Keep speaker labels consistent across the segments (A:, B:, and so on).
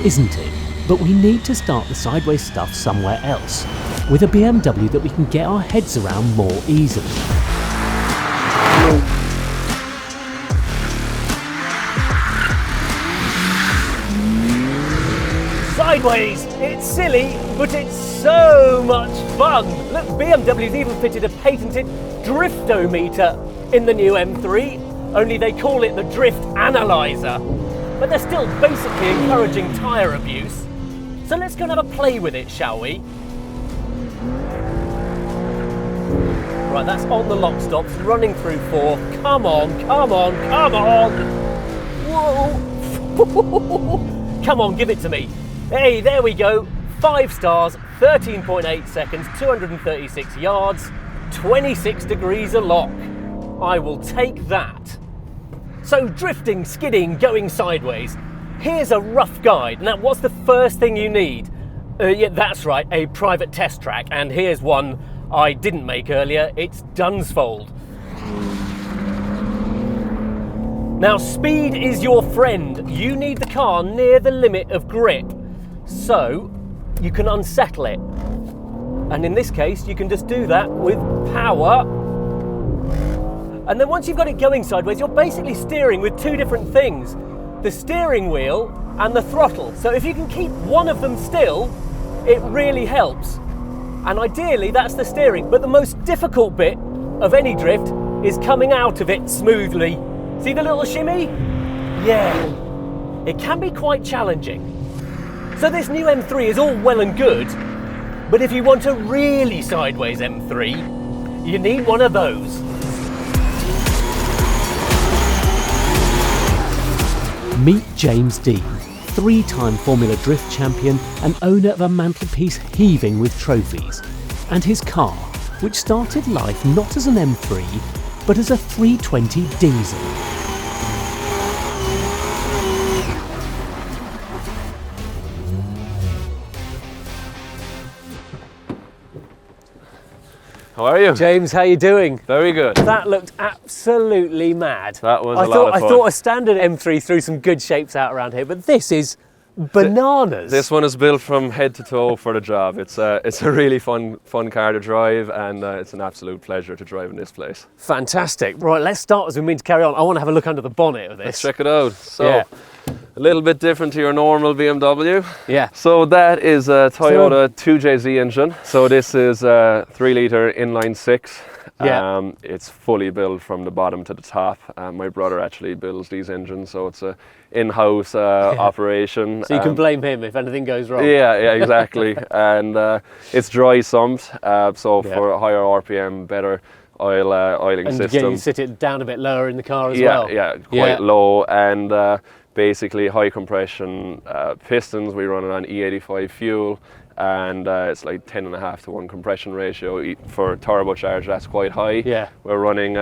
A: isn't it? But we need to start the sideways stuff somewhere else, with a BMW that we can get our heads around more easily.
B: Sideways! It's silly, but it's so much fun! Look, BMW's even fitted a patented driftometer in the new M3, only they call it the Drift Analyser. But they're still basically encouraging tyre abuse. So let's go and have a play with it, shall we? Right, that's on the lock stops, running through 4. Come on, come on, come on! Whoa! Come on, give it to me. Hey, there we go. 5 stars, 13.8 seconds, 236 yards, 26 degrees a lock. I will take that. So drifting, skidding, going sideways. Here's a rough guide. Now, what's the first thing you need? Yeah, that's right, a private test track. And here's one I didn't make earlier. It's Dunsfold. Now, speed is your friend. You need the car near the limit of grip, so you can unsettle it. And in this case, you can just do that with power. And then once you've got it going sideways, you're basically steering with 2 different things. The steering wheel and the throttle. So if you can keep one of them still, it really helps. And ideally, that's the steering. But the most difficult bit of any drift is coming out of it smoothly. See the little shimmy? Yeah, it can be quite challenging. So this new M3 is all well and good, but if you want a really sideways M3, you need one of those.
A: Meet James Deane, 3-time Formula Drift champion and owner of a mantelpiece heaving with trophies, and his car, which started life not as an M3, but as a 320 diesel.
B: How are you? James, how you doing?
C: Very good.
B: That looked absolutely mad.
C: That was a lot of fun.
B: I thought a standard M3 threw some good shapes out around here, but this is bananas.
C: This one is built from head to toe for the job. It's a really fun car to drive, and it's an absolute pleasure to drive in this place.
B: Fantastic. Right, let's start as we mean to carry on. I want to have a look under the bonnet of this.
C: Let's check it out. So,
B: yeah.
C: A little bit different to your normal BMW.
B: Yeah.
C: So that is a Toyota 2JZ engine. So this is a 3-litre inline 6.
B: Yeah.
C: It's fully built from the bottom to the top. My brother actually builds these engines, so it's a in-house operation.
B: So you can blame him if anything goes wrong.
C: Yeah, exactly. And it's dry sumped, so for higher RPM, better oiling
B: and
C: system.
B: And you sit it down a bit lower in the car as well.
C: Yeah, quite low, and basically high compression pistons. We run it on E85 fuel, and it's like 10.5 to 1 compression ratio for turbocharged. That's quite high.
B: Yeah.
C: We're running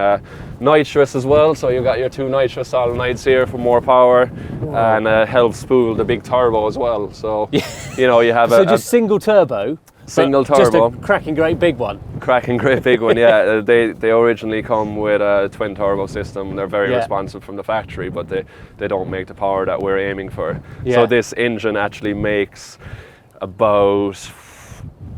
C: nitrous as well, so you've got your 2 nitrous solenoids here for more power. Whoa. And helps spool the big turbo as well. So you know, you have
B: so just single turbo.
C: Single turbo.
B: Just a cracking great big one.
C: Cracking great big one, yeah. They originally come with a twin turbo system. They're very responsive from the factory, but they don't make the power that we're aiming for.
B: Yeah.
C: So this engine actually makes about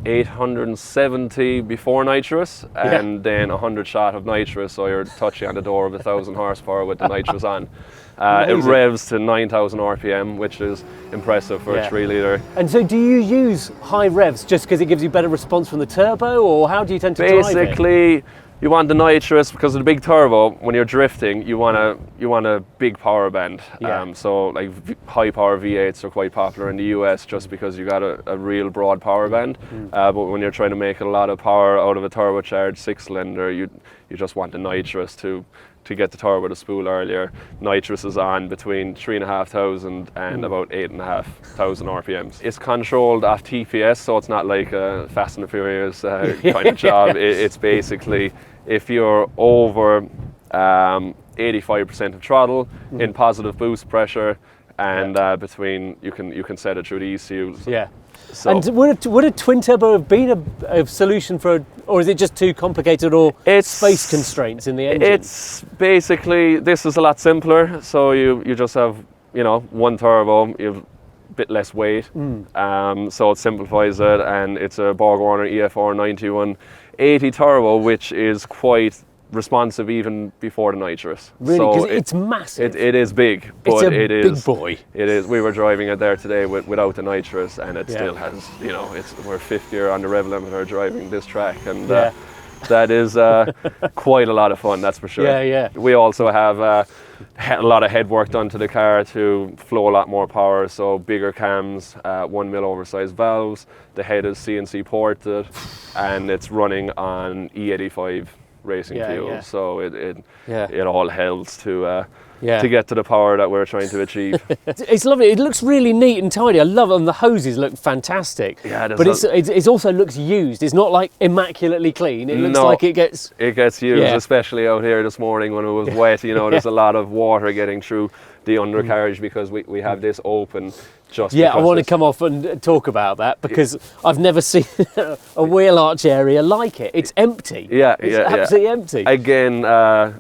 C: 870 before nitrous, and then 100 shot of nitrous, so you're touching on the door of 1,000 horsepower with the nitrous on. It revs to 9,000 RPM, which is impressive for a 3-litre.
B: And so do you use high revs just because it gives you better response from the turbo, or how do you tend to drive it?
C: Basically, you want the nitrous because of the big turbo. When you're drifting, you want a big power band. So like high power V8s are quite popular in the US just because you got a real broad power band. But when you're trying to make a lot of power out of a turbocharged 6-cylinder, you just want the nitrous to get the turbo to spool earlier. Nitrous is on between 3,500 and about 8,500 RPMs. It's controlled off TPS, so it's not like a Fast and the Furious kind of job. It's basically if you're over 85% of throttle in positive boost pressure, and between you can set it through the ECUs.
B: Yeah. So. And would a twin turbo have been a solution for, or is it just too complicated, or space constraints in the engine?
C: It's basically, this is a lot simpler. So you just have, one turbo, you've bit less weight, so it simplifies it, and it's a BorgWarner EFR 9180 turbo, which is quite responsive even before the nitrous.
B: Really,
C: so
B: because it's massive.
C: It is big, but
B: it's a
C: it is
B: big boy.
C: It is. We were driving it there today without the nitrous, and it still has. You know, we're fifth year on the rev limiter driving this track, and that is quite a lot of fun. That's for sure.
B: Yeah.
C: We also have a lot of head work done to the car to flow a lot more power. So bigger cams, 1 mil oversized valves. The head is CNC ported, and it's running on E85 racing fuel, so it all helps to get to the power that we're trying to achieve.
B: It's lovely. It looks really neat and tidy. I love it, and the hoses look fantastic. Yeah, but it also looks used. It's not like immaculately clean. It looks like it gets used,
C: especially out here this morning when it was wet. You know, there's a lot of water getting through the undercarriage because we have this open.
B: I want to come off and talk about that because I've never seen a wheel arch area like it. It's empty. It's absolutely empty.
C: Again,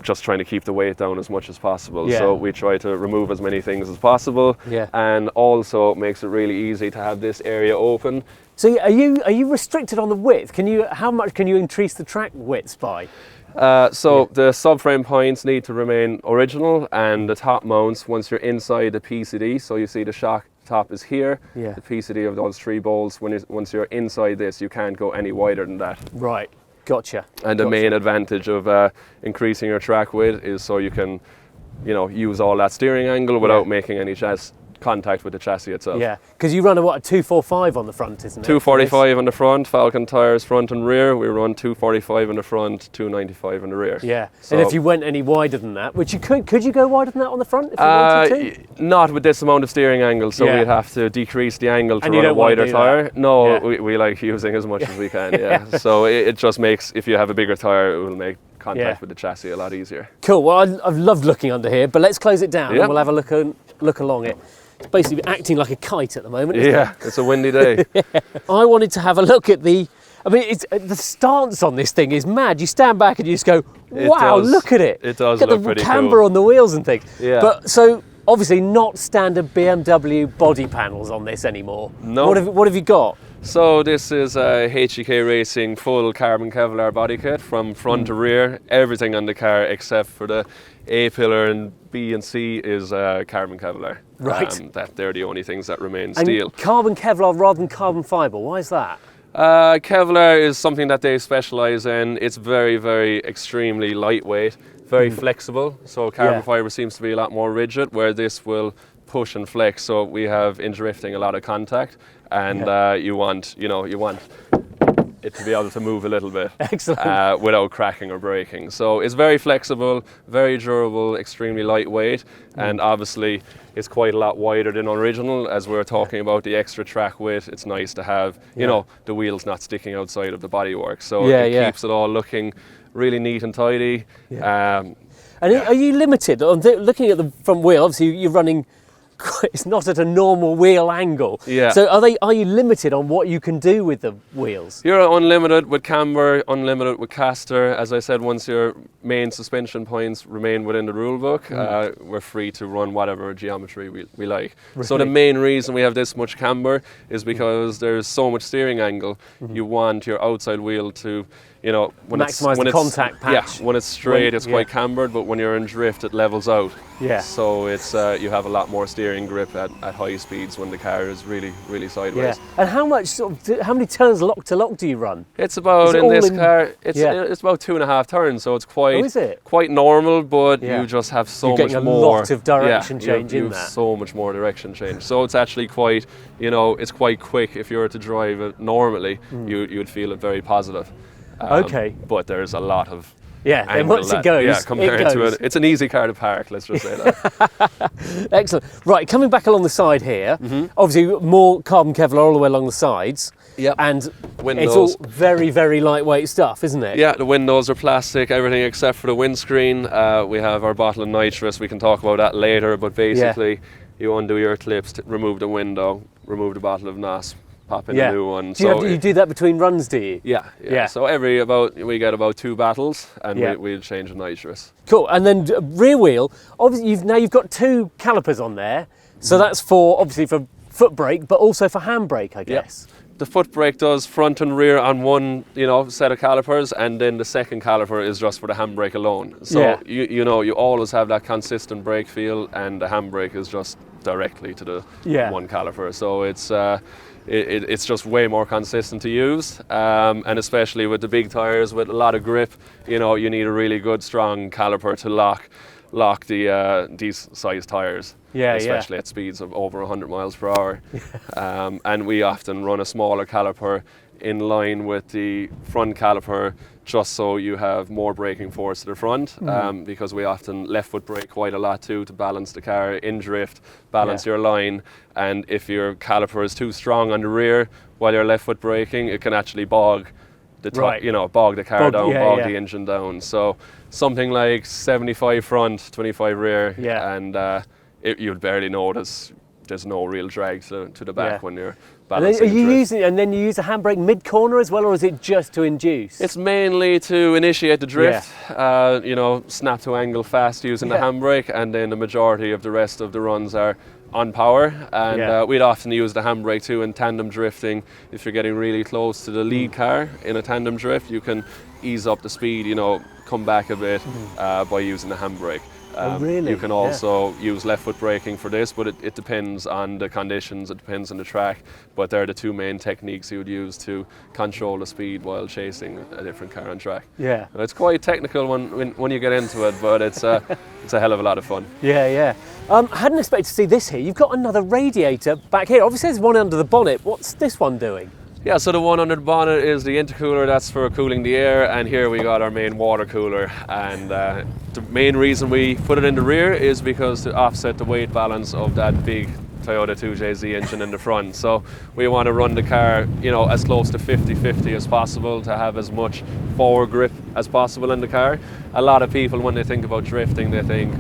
C: just trying to keep the weight down as much as possible. So we try to remove as many things as possible. And also it makes it really easy to have this area open.
B: So are you restricted on the width? How much can you increase the track widths by?
C: The subframe points need to remain original, and the top mounts, once you're inside the PCD, so you see the shock top is here, the PCD of those 3 bolts, once you're inside this, you can't go any wider than that.
B: Right, gotcha.
C: And the main advantage of increasing your track width is so you can, use all that steering angle without making any contact with the chassis itself.
B: Yeah, because you run a 245 on the front, isn't it?
C: 245 on the front, Falcon tyres front and rear. We run 245 on the front, 295 on the rear.
B: Yeah, so, and if you went any wider than that, which you could you go wider than that on the front if you wanted to?
C: Not with this amount of steering angle, so we'd have to decrease the angle to run a wider tyre. No, we like using as much as we can, So it just makes, if you have a bigger tyre, it will make contact with the chassis a lot easier.
B: Cool, well I've loved looking under here, but let's close it down and we'll have a look along it. It's basically acting like a kite at the moment, isn't it?
C: It's a windy day.
B: I wanted to have a look at the stance on this thing is mad. You stand back and you just go, wow, look at it.
C: It does
B: look
C: look
B: at
C: pretty
B: the camber
C: cool
B: on the wheels and things.
C: Yeah.
B: But so obviously not standard BMW body panels on this anymore.
C: No.
B: What have you got?
C: So this is a HEK Racing full carbon Kevlar body kit from front to rear. Everything on the car except for the A-pillar and B and C is carbon Kevlar.
B: Right.
C: They're the only things that remain steel.
B: And carbon Kevlar rather than carbon fibre, why is that?
C: Kevlar is something that they specialise in. It's very, very extremely lightweight, very flexible. So carbon fibre seems to be a lot more rigid, where this will push and flex. So we have in drifting a lot of contact, and you want it to be able to move a little bit.
B: Excellent.
C: Without cracking or breaking. So it's very flexible, very durable, extremely lightweight, and obviously it's quite a lot wider than original. As we're talking about the extra track width, it's nice to have, the wheels not sticking outside of the bodywork. So it keeps it all looking really neat and tidy.
B: And are you limited on looking at the front wheel? Obviously you're running, it's not at a normal wheel angle.
C: Yeah.
B: So are you limited on what you can do with the wheels?
C: You're unlimited with camber, unlimited with caster. As I said, once your main suspension points remain within the rule book, we're free to run whatever geometry we like. Really? So the main reason we have this much camber is because there's so much steering angle. You want your outside wheel to, when
B: maximize the contact patch.
C: Yeah, when it's straight, it's quite cambered, but when you're in drift, it levels out.
B: Yeah.
C: So it's you have a lot more steering grip at high speeds when the car is really, really sideways.
B: Yeah. And how many turns lock to lock do you run?
C: It's about car. It's about 2.5 turns, so it's quite normal. But you just have so much more.
B: A lot of direction change in that.
C: So much more direction change. So it's actually quite, it's quite quick. If you were to drive it normally, you'd feel it very positive. But there's a lot of
B: then once it goes,
C: compared to it, it's an easy car to park, let's just say that.
B: Excellent. Right, coming back along the side here, obviously more carbon Kevlar all the way along the sides.
C: Yep.
B: And
C: windows.
B: It's all very, very lightweight stuff, isn't it?
C: Yeah, the windows are plastic, everything except for the windscreen. We have our bottle of nitrous, we can talk about that later, but basically you undo your clips, remove the window, remove the bottle of NOS, pop in a new one.
B: You do that between runs, do you?
C: Yeah. So we get about 2 battles, and we'll change the nitrous.
B: Cool. And then rear wheel. Obviously, you've got 2 calipers on there, so that's for foot brake, but also for handbrake, I guess.
C: The foot brake does front and rear on one, set of calipers, and then the second caliper is just for the handbrake alone. So you always have that consistent brake feel, and the handbrake is just directly to the one caliper. So it's just way more consistent to use, and especially with the big tires with a lot of grip, you need a really good strong caliper to lock these size tires, especially at speeds of over 100 miles per hour. And we often run a smaller caliper in line with the front caliper, just so you have more braking force to the front, because we often left foot brake quite a lot too, to balance the car in drift, balance your line. And if your caliper is too strong on the rear while you're left foot braking, it can actually bog the bog the car down, bog the engine down. So something like 75 front, 25 rear, and you'd barely notice. There's no real drag to the back when you're balancing.
B: And then you use a handbrake mid-corner as well, or is it just to induce?
C: It's mainly to initiate the drift, snap to angle fast using the handbrake, and then the majority of the rest of the runs are on power. And we'd often use the handbrake too in tandem drifting. If you're getting really close to the lead car in a tandem drift, you can ease up the speed, come back a bit by using the handbrake.
B: Really?
C: You can also use left foot braking for this, but it depends on the conditions, it depends on the track, but they're the two main techniques you would use to control the speed while chasing a different car on track.
B: Yeah.
C: It's quite technical when you get into it, but it's a hell of a lot of fun.
B: I hadn't expected to see this here. You've got another radiator back here. Obviously there's one under the bonnet. What's this one doing?
C: Yeah, so the one under the bonnet is the intercooler, that's for cooling the air, and here we got our main water cooler. And the main reason we put it in the rear is because to offset the weight balance of that big Toyota 2JZ engine in the front. So we want to run the car, as close to 50-50 as possible, to have as much forward grip as possible in the car. A lot of people, when they think about drifting, they think,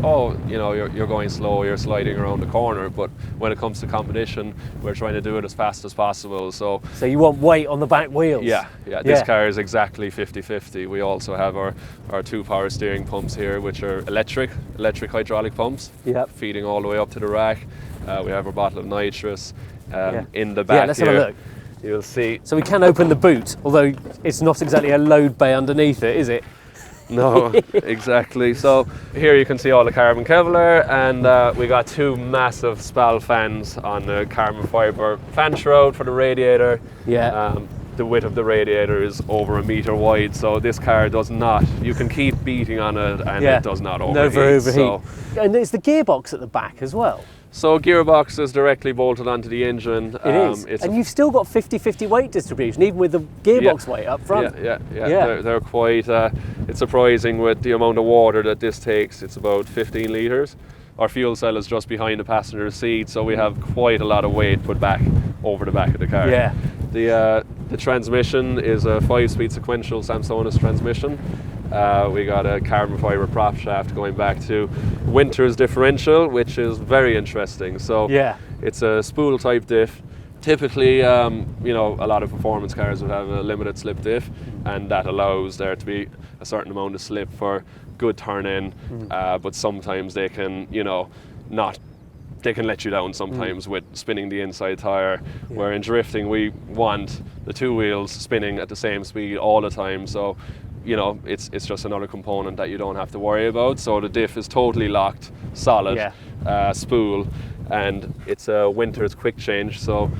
C: you're going slow, you're sliding around the corner. But when it comes to competition, we're trying to do it as fast as possible. So
B: you want weight on the back wheels?
C: Yeah. This car is exactly 50-50. We also have our two power steering pumps here, which are electric hydraulic pumps, feeding all the way up to the rack. We have our bottle of nitrous in the back.
B: Yeah, let's have a look.
C: You'll see.
B: So we can open the boot, although it's not exactly a load bay underneath it, is it?
C: No, exactly. So here you can see all the carbon Kevlar, and we got two massive SPAL fans on the carbon fibre fan shroud for the radiator. The width of the radiator is over 1 metre wide, so this car does not, you can keep beating on it and it does not overheat.
B: Never overheat. And there's the gearbox at the back as well.
C: So gearbox is directly bolted onto the engine.
B: It is. And you've still got 50-50 weight distribution, even with the gearbox weight up front.
C: Yeah. They're quite, it's surprising with the amount of water that this takes. It's about 15 litres. Our fuel cell is just behind the passenger seat, so we have quite a lot of weight put back over the back of the car.
B: Yeah.
C: The transmission is a 5-speed sequential Samsonite transmission. We got a carbon fibre prop shaft going back to Winter's differential, which is very interesting. So it's a spool type diff. Typically, a lot of performance cars would have a limited slip diff, and that allows there to be a certain amount of slip for good turn in, but sometimes they can, they can let you down sometimes with spinning the inside tyre, where in drifting we want the two wheels spinning at the same speed all the time. So it's just another component that you don't have to worry about. So the diff is totally locked, solid, spool, and it's a Winter's quick change. So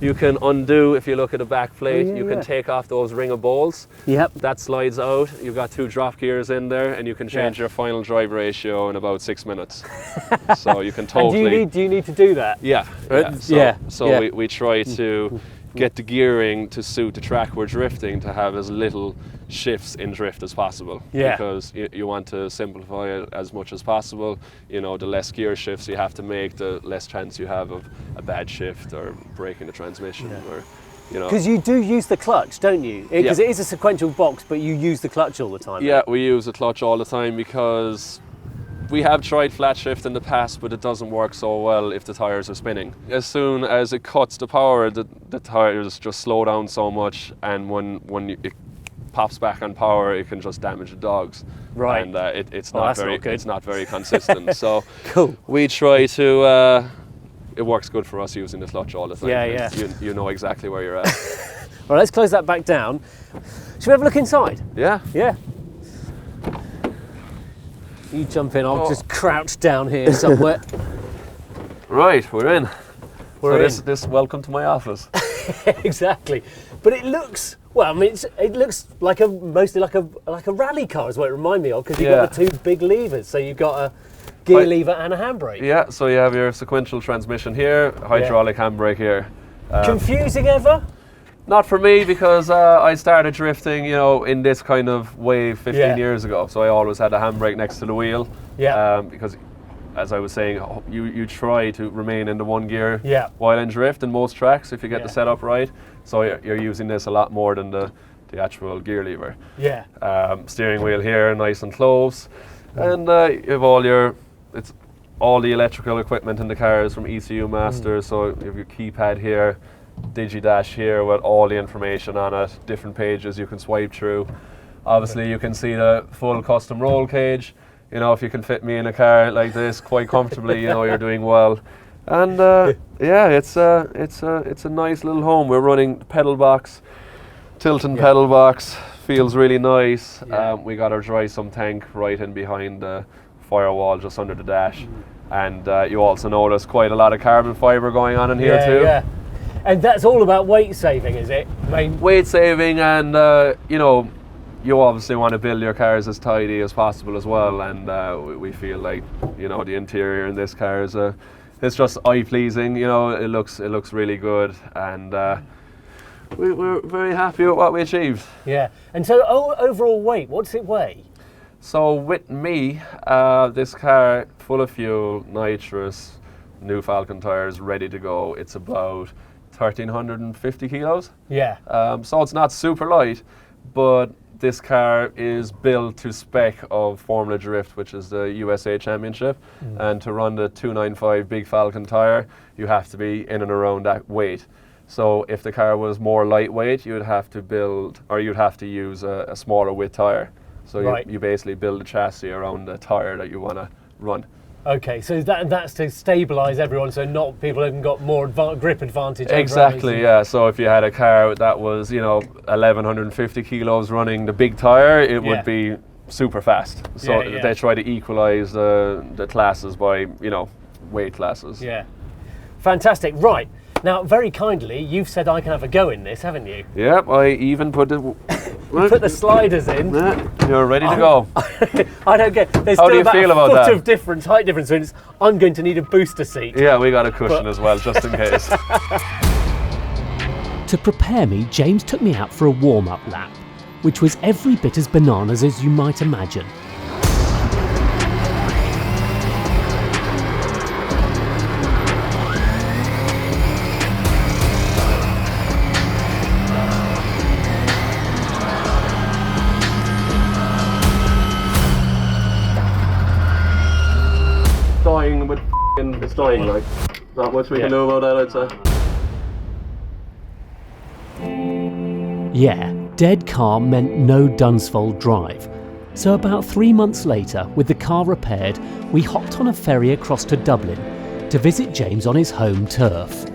C: you can undo, if you look at the back plate, you can take off those ring of bolts. That slides out. You've got two drop gears in there, and you can change your final drive ratio in about 6 minutes. So you can totally.
B: And do you need to do that?
C: So we try to get the gearing to suit the track we're drifting, to have as little shifts in drift as possible, because you want to simplify it as much as possible. The less gear shifts you have to make, the less chance you have of a bad shift or breaking the transmission, or
B: because you do use the clutch, don't you? Because it is a sequential box, but you use the clutch all the time.
C: We use the clutch all the time, because we have tried flat shift in the past, but it doesn't work so well if the tyres are spinning. As soon as it cuts the power, the tyres just slow down so much, and when it pops back on power, it can just damage the dogs.
B: Right.
C: And it's not very consistent. So
B: cool.
C: we try to it works good for us using the clutch all the time.
B: Yeah.
C: You know exactly where you're at.
B: All right, let's close that back down. Should we have a look inside?
C: Yeah.
B: Yeah. You jump in, I'll just crouch down here somewhere.
C: Right, we're in.
B: We're in.
C: This welcome to my office.
B: Exactly. But it looks, well, I mean, it looks like mostly like a rally car is what it reminds me of, because you've got the two big levers. So you've got a gear lever and a handbrake.
C: Yeah, so you have your sequential transmission here, hydraulic handbrake here.
B: Confusing ever?
C: Not for me, because I started drifting, in this kind of way 15 years ago. So I always had a handbrake next to the wheel.
B: Yeah.
C: Because, as I was saying, you try to remain in the one gear while in drift in most tracks if you get the setup right. So you're using this a lot more than the actual gear lever.
B: Yeah.
C: Steering wheel here, nice and close, and you have all the electrical equipment in the car is from ECU Masters. So you have your keypad here, DigiDash here with all the information on it, different pages you can swipe through. Obviously you can see the full custom roll cage. If you can fit me in a car like this quite comfortably, you're doing well. And it's a nice little home. We're running pedal box, Tilton pedal box, feels really nice. We got our dry sump tank right in behind the firewall, just under the dash. And you also notice quite a lot of carbon fibre going on in here too.
B: Yeah. And that's all about weight saving, is it?
C: Weight saving, and you obviously want to build your cars as tidy as possible as well, and we feel like the interior in this car is it's just eye pleasing. It looks really good, and we're very happy with what we achieved.
B: Yeah. And so overall weight, what does it weigh?
C: So with me, this car full of fuel, nitrous, new Falcon tires, ready to go. It's about 1,350 kilos.
B: Yeah.
C: So it's not super light, but this car is built to spec of Formula Drift, which is the USA Championship, and to run the 295 Big Falcon tyre, you have to be in and around that weight. So if the car was more lightweight, you'd have to use a smaller width tyre. So you basically build a chassis around the tyre that you want to run.
B: Okay, so that's to stabilise everyone, so not people haven't got more grip advantage.
C: Exactly, yeah. So if you had a car that was, 1,150 kilos running the big tyre, it would be super fast. So they try to equalise the classes by, weight classes.
B: Yeah. Fantastic. Right. Now, very kindly, you've said I can have a go in this, haven't you?
C: Yep, I even put the...
B: put the sliders in.
C: Yeah, you're ready to go.
B: I don't get... There's
C: How
B: still
C: do you
B: about
C: feel
B: a
C: about
B: foot
C: that?
B: of difference, height difference, so I'm going to need a booster seat.
C: Yeah, we got a cushion as well, just in case.
A: To prepare me, James took me out for a warm-up lap, which was every bit as bananas as you might imagine.
C: Dying, like. Not much we can do about that, I'd say.
A: Yeah, dead car meant no Dunsfold drive. So about 3 months later, with the car repaired, we hopped on a ferry across to Dublin to visit James on his home turf.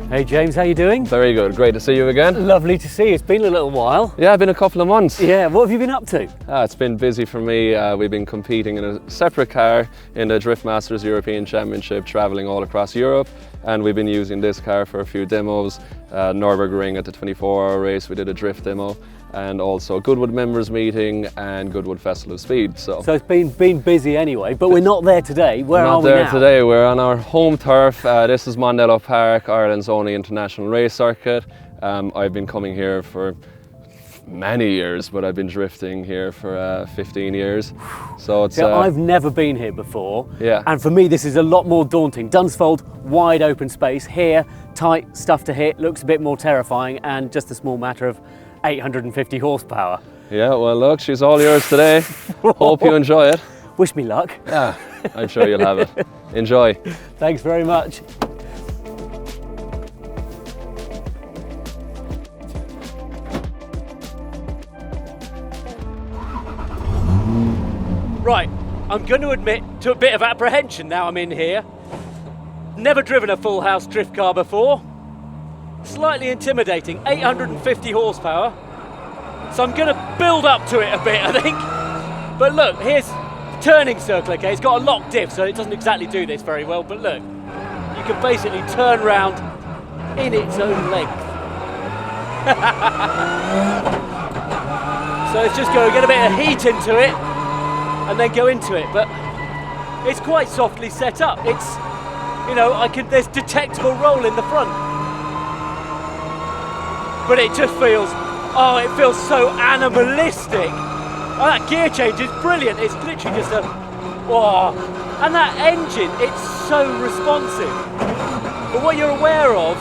B: Hey James, how you doing?
C: Very good, great to see you again.
B: Lovely to see you. It's been a little while.
C: Yeah, it's been a couple of months.
B: Yeah, what have you been up to?
C: It's been busy for me. We've been competing in a separate car in the Drift Masters European Championship, travelling all across Europe, and we've been using this car for a few demos. Nürburgring at the 24-hour race, we did a drift demo, and also Goodwood members meeting and Goodwood Festival of Speed. So
B: it's been busy anyway, but we're not there today. Where are we now?
C: Not there today, we're on our home turf. This is Mondello Park, Ireland's only international race circuit. I've been coming here for many years, but I've been drifting here for 15 years. So it's
B: I've never been here before.
C: Yeah.
B: And for me, this is a lot more daunting. Dunsfold, wide open space. Here, tight stuff to hit, looks a bit more terrifying, and just a small matter of 850 horsepower.
C: Yeah, well look, she's all yours today. Hope you enjoy it.
B: Wish me luck.
C: Yeah, I'm sure you'll have it. Enjoy.
B: Thanks very much.
D: Right, I'm going to admit to a bit of apprehension now I'm in here. Never driven a full house drift car before. Slightly intimidating, 850 horsepower. So I'm going to build up to it a bit, I think. But look, here's the turning circle, okay? It's got a locked diff, so it doesn't exactly do this very well, but look, you can basically turn round in its own length. So it's just going to get a bit of heat into it and then go into it, but it's quite softly set up. It's, you know, there's detectable roll in the front. But it just feels, oh, it feels so animalistic. Oh, that gear change is brilliant. It's literally just a, oh, and that engine, it's so responsive. But what you're aware of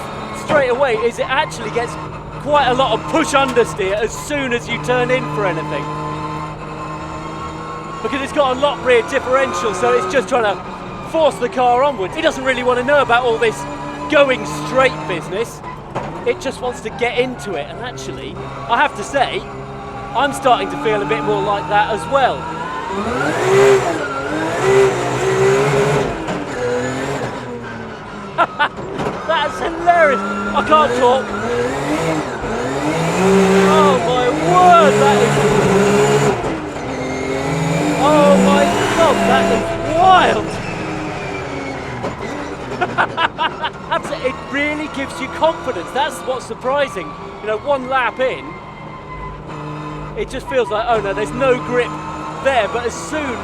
D: straight away is it actually gets quite a lot of push understeer as soon as you turn in for anything. Because it's got a lock rear differential, so it's just trying to force the car onwards. It doesn't really want to know about all this going straight business. It just wants to get into it, and actually, I have to say, I'm starting to feel a bit more like that as well. That's hilarious. I can't talk. Oh my word, that is... Oh my God, that is wild. It really gives you confidence. That's what's surprising. You know, one lap in, it just feels like, oh no, there's no grip there. But as soon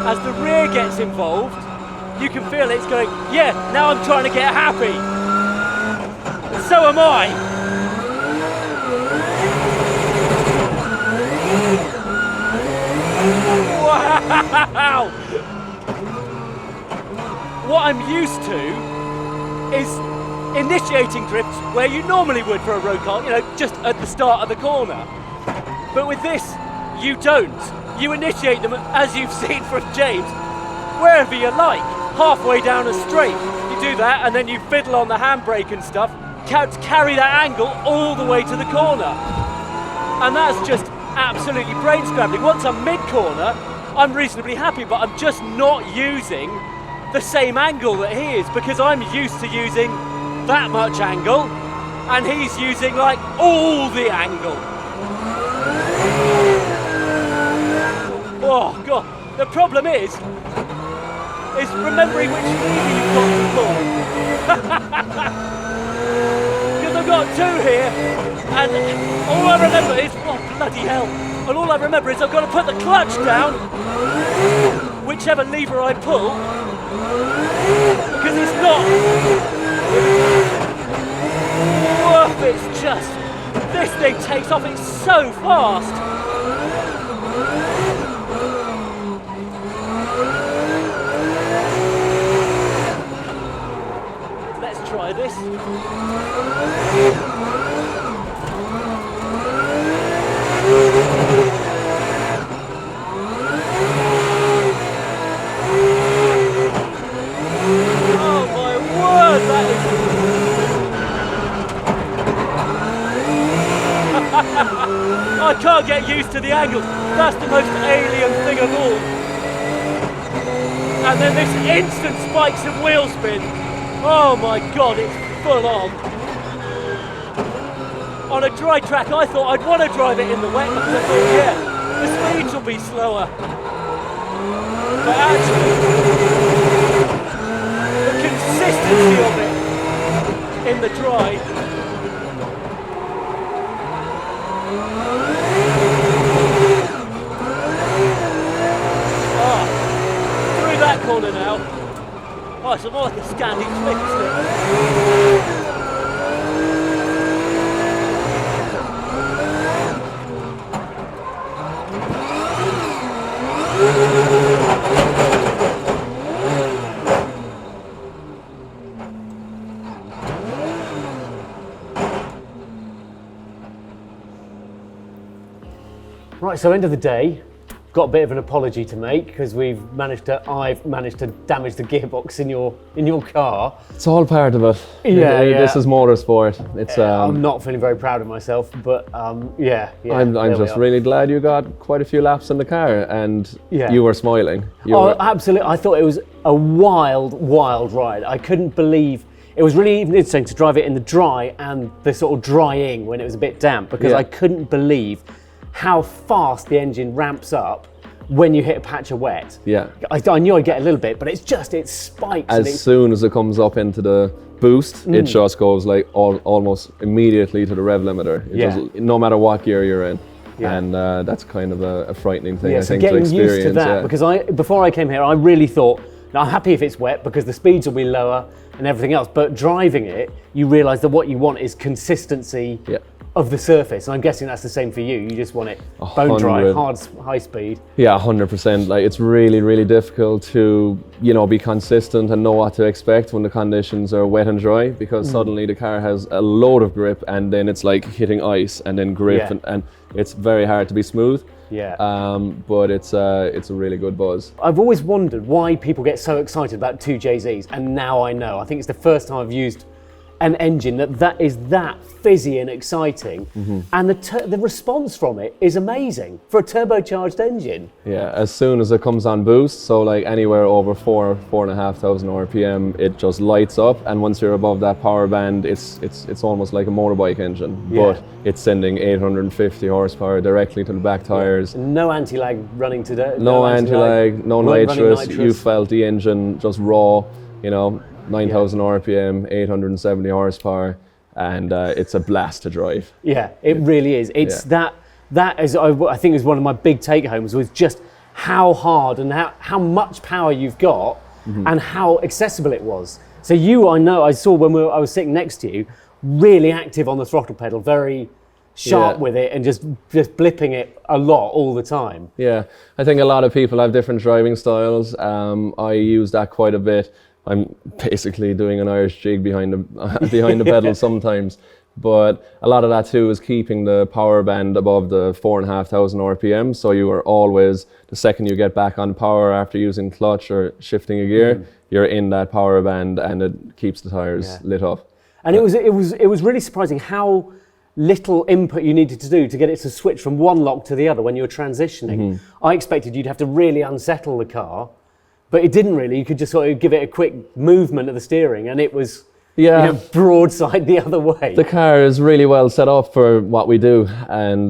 D: as the rear gets involved, you can feel it's going, yeah, now I'm trying to get happy. And so am I. Wow! What I'm used to is initiating drifts where you normally would for a road car, you know, just at the start of the corner. But with this, you don't. You initiate them, as you've seen from James, wherever you like, halfway down a straight. You do that, and then you fiddle on the handbrake and stuff, carry that angle all the way to the corner. And that's just absolutely brain scrambling. Once I'm mid-corner, I'm reasonably happy, but I'm just not using the same angle that he is, because I'm used to using that much angle, and he's using like all the angle. Oh God, the problem is remembering which lever you've got to pull. Because I've got two here, and all I remember is, oh bloody hell, and all I remember is I've got to put the clutch down, whichever lever I pull, because it's not, woof, it's just, this thing takes off, it's so fast. Let's try this. Oh my word, that is... I can't get used to the angle. That's the most alien thing of all. And then this instant spikes and wheel spin. Oh my God, it's full on. On a dry track, I thought I'd want to drive it in the wet because I thought, yeah, the speeds will be slower. But actually, the consistency of it in the dry. Oh, through that corner now. Oh, it's more like a Scandi flick, isn't it?
B: Right, so end of the day, got a bit of an apology to make because I've managed to damage the gearbox in your car.
C: It's all part of it.
B: Yeah,
C: This is motorsport. It's.
B: I'm not feeling very proud of myself, but yeah.
C: I'm just really glad you got quite a few laps in the car, and
B: Yeah.
C: you were smiling.
B: Absolutely. I thought it was a wild ride. I couldn't believe. It was really interesting to drive it in the dry and the sort of drying when it was a bit damp, because I couldn't believe how fast the engine ramps up when you hit a patch of wet.
C: Yeah.
B: I knew I'd get a little bit, but it spikes.
C: As soon as it comes up into the boost, it just goes like almost immediately to the rev limiter. No matter what gear you're in. Yeah. And that's kind of a frightening thing, I think, to experience.
B: Getting used to that, because before I came here, I really thought, now, I'm happy if it's wet because the speeds will be lower and everything else, but driving it, you realise that what you want is consistency of the surface, and I'm guessing that's the same for you. You just want it bone dry, high speed. Yeah,
C: 100%. Like, it's really, really difficult to, be consistent and know what to expect when the conditions are wet and dry, because suddenly the car has a load of grip and then it's like hitting ice and then grip, and it's very hard to be smooth.
B: Yeah.
C: But it's a really good buzz.
B: I've always wondered why people get so excited about 2JZs, and now I know. I think it's the first time I've used an engine that is that fizzy and exciting, and the response from it is amazing for a turbocharged engine.
C: Yeah, as soon as it comes on boost, so like anywhere over 4,500 RPM, it just lights up, and once you're above that power band, it's almost like a motorbike engine, but it's sending 850 horsepower directly to the back tires.
B: No anti-lag running today.
C: No anti-lag, no nitrous. You felt the engine just raw, 9,000 RPM, 870 horsepower, and it's a blast to drive.
B: Yeah, it really is. It's that is, I think, is one of my big take-homes, was just how hard and how much power you've got, and how accessible it was. So I saw when I was sitting next to you, really active on the throttle pedal, very sharp with it, and just blipping it a lot all the time.
C: Yeah, I think a lot of people have different driving styles. I use that quite a bit. I'm basically doing an Irish jig behind the pedal sometimes, but a lot of that too is keeping the power band above the 4,500 RPM. So you are always, the second you get back on power after using clutch or shifting a gear, you're in that power band, and it keeps the tires lit up.
B: And it was really surprising how little input you needed to do to get it to switch from one lock to the other when you were transitioning. I expected you'd have to really unsettle the car. But it didn't really. You could just sort of give it a quick movement of the steering, and it was broadside the other way.
C: The car is really well set up for what we do, and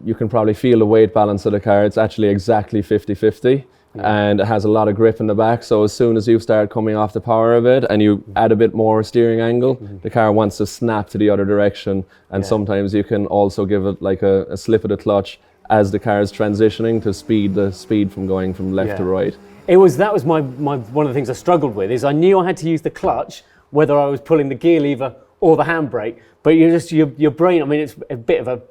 C: you can probably feel the weight balance of the car. It's actually exactly 50-50, and it has a lot of grip in the back. So as soon as you start coming off the power a bit and you add a bit more steering angle, the car wants to snap to the other direction, and sometimes you can also give it like a slip of the clutch as the car is transitioning to speed the speed from going from left to right.
B: That was my one of the things I struggled with, is I knew I had to use the clutch whether I was pulling the gear lever or the handbrake, but your brain, I mean, it's a bit of a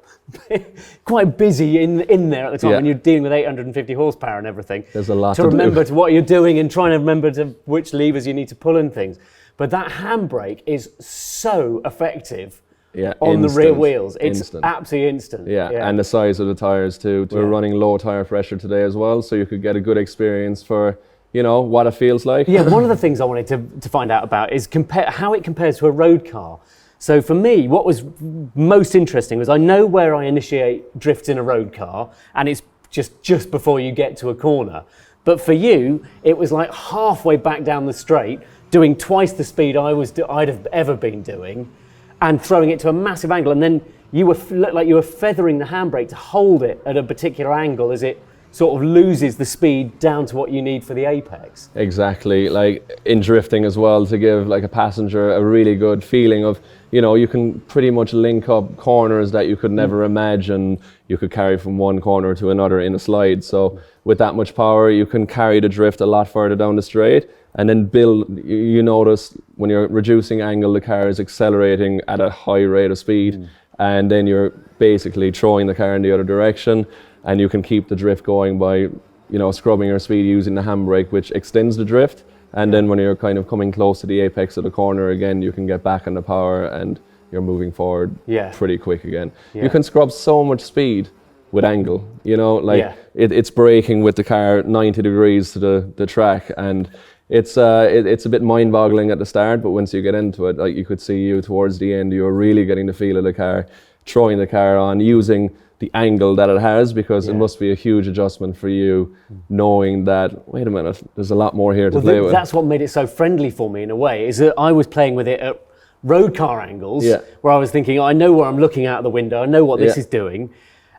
B: quite busy in there at the time when you're dealing with 850 horsepower and everything.
C: There's a lot
B: to remember to what you're doing and trying to remember to which levers you need to pull and things. But that handbrake is so effective. On the rear wheels. It's absolutely instant.
C: Yeah, and the size of the tyres too. We're running low tyre pressure today as well, so you could get a good experience for, what it feels like.
B: Yeah, one of the things I wanted to find out about is how it compares to a road car. So for me, what was most interesting was I know where I initiate drifts in a road car, and it's just before you get to a corner. But for you, it was like halfway back down the straight, doing twice the speed I'd have ever been doing, and throwing it to a massive angle, and then looked like you were feathering the handbrake to hold it at a particular angle as it sort of loses the speed down to what you need for the apex.
C: Exactly, like in drifting as well, to give like a passenger a really good feeling of, you can pretty much link up corners that you could never imagine you could carry from one corner to another in a slide. So with that much power, you can carry the drift a lot further down the straight. And then you notice when you're reducing angle, the car is accelerating at a high rate of speed, and then you're basically throwing the car in the other direction, and you can keep the drift going by, scrubbing your speed using the handbrake, which extends the drift. And then when you're kind of coming close to the apex of the corner again, you can get back on the power and you're moving forward pretty quick again. You can scrub so much speed with angle, you know, like
B: Yeah.
C: it's braking with the car 90 degrees to the track, and it's a bit mind-boggling at the start, but once you get into it, like you could see you towards the end, you're really getting the feel of the car, throwing the car on, using the angle that it has, because it must be a huge adjustment for you, knowing that, wait a minute, there's a lot more here to play with.
B: That's what made it so friendly for me in a way, is that I was playing with it at road car angles,
C: Yeah.
B: where I was thinking, I know where I'm looking out the window, I know what this is doing.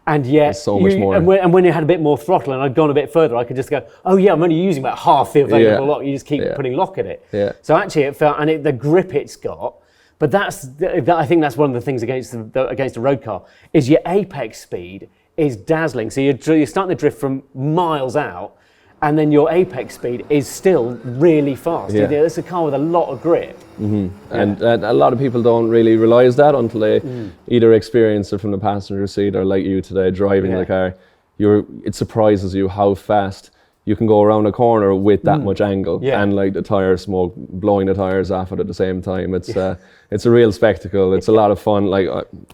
B: And yet,
C: There's so much more.
B: And when it had a bit more throttle and I'd gone a bit further, I could just go, oh yeah, I'm only using about half the available lock. You just keep putting lock in it.
C: Yeah.
B: So actually it felt, and the grip it's got, but I think that's one of the things against a road car, is your apex speed is dazzling. So you're starting to drift from miles out, and then your apex speed is still really fast.
C: Yeah.
B: It's a car with a lot of grip.
C: And a lot of people don't really realise that until they either experience it from the passenger seat, or like you today, driving the car. It surprises you how fast you can go around a corner with that much angle, and like the tire smoke, blowing the tires off it at the same time. It's a real spectacle. It's a lot of fun. Like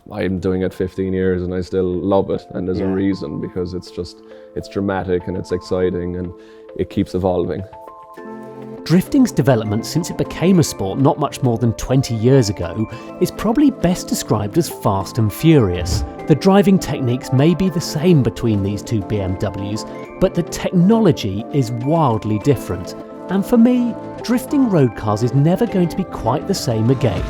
C: I'm doing it 15 years and I still love it, and there's a reason, because it's dramatic and it's exciting and it keeps evolving.
A: Drifting's development since it became a sport not much more than 20 years ago is probably best described as fast and furious. The driving techniques may be the same between these two BMWs, but the technology is wildly different. And for me, drifting road cars is never going to be quite the same again.